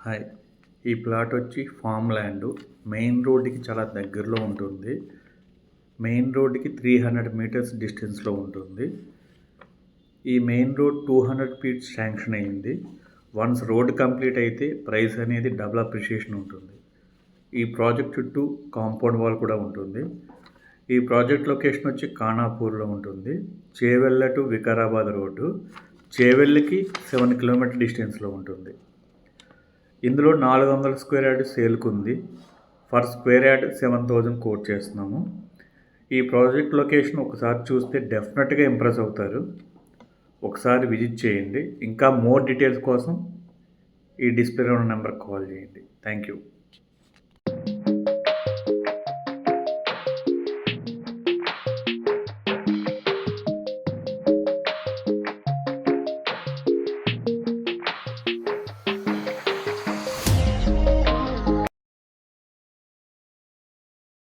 Hi! ఈ plot వచ్చి form land. Main రోడ్డుకి చాలా దగ్గరలో ఉంటుంది. మెయిన్ రోడ్డుకి 300 మీటర్స్ డిస్టెన్స్‌లో ఉంటుంది. ఈ మెయిన్ రోడ్ 200 ఫీట్ శాంక్షన్ అయింది. వన్స్ రోడ్ కంప్లీట్ అయితే ప్రైస్ అనేది డబుల్ అప్రిషియేషన్ ఉంటుంది. ఈ ప్రాజెక్ట్ చుట్టూ కాంపౌండ్ వాల్ కూడా ఉంటుంది. ఈ ప్రాజెక్ట్ లొకేషన్ వచ్చి ఖానాపూర్‌లో ఉంటుంది. Chevella to Vikarabad road. చేవెళ్ళకి 7 కిలోమీటర్ డిస్టెన్స్‌లో ఉంటుంది. ఇందులో 400 స్క్వేర్ యార్డ్ సేల్‌కుంది. ఫర్ స్క్వేర్ యార్డ్ 7,000 కోట్ చేస్తున్నాము. ఈ ప్రాజెక్ట్ లొకేషన్ ఒకసారి చూస్తే డెఫినెట్‌గా ఇంప్రెస్ అవుతారు. ఒకసారి విజిట్ చేయండి. ఇంకా మోర్ డీటెయిల్స్ కోసం ఈ డిస్ప్లేలో ఉన్న నెంబర్‌కి కాల్ చేయండి. Thank you.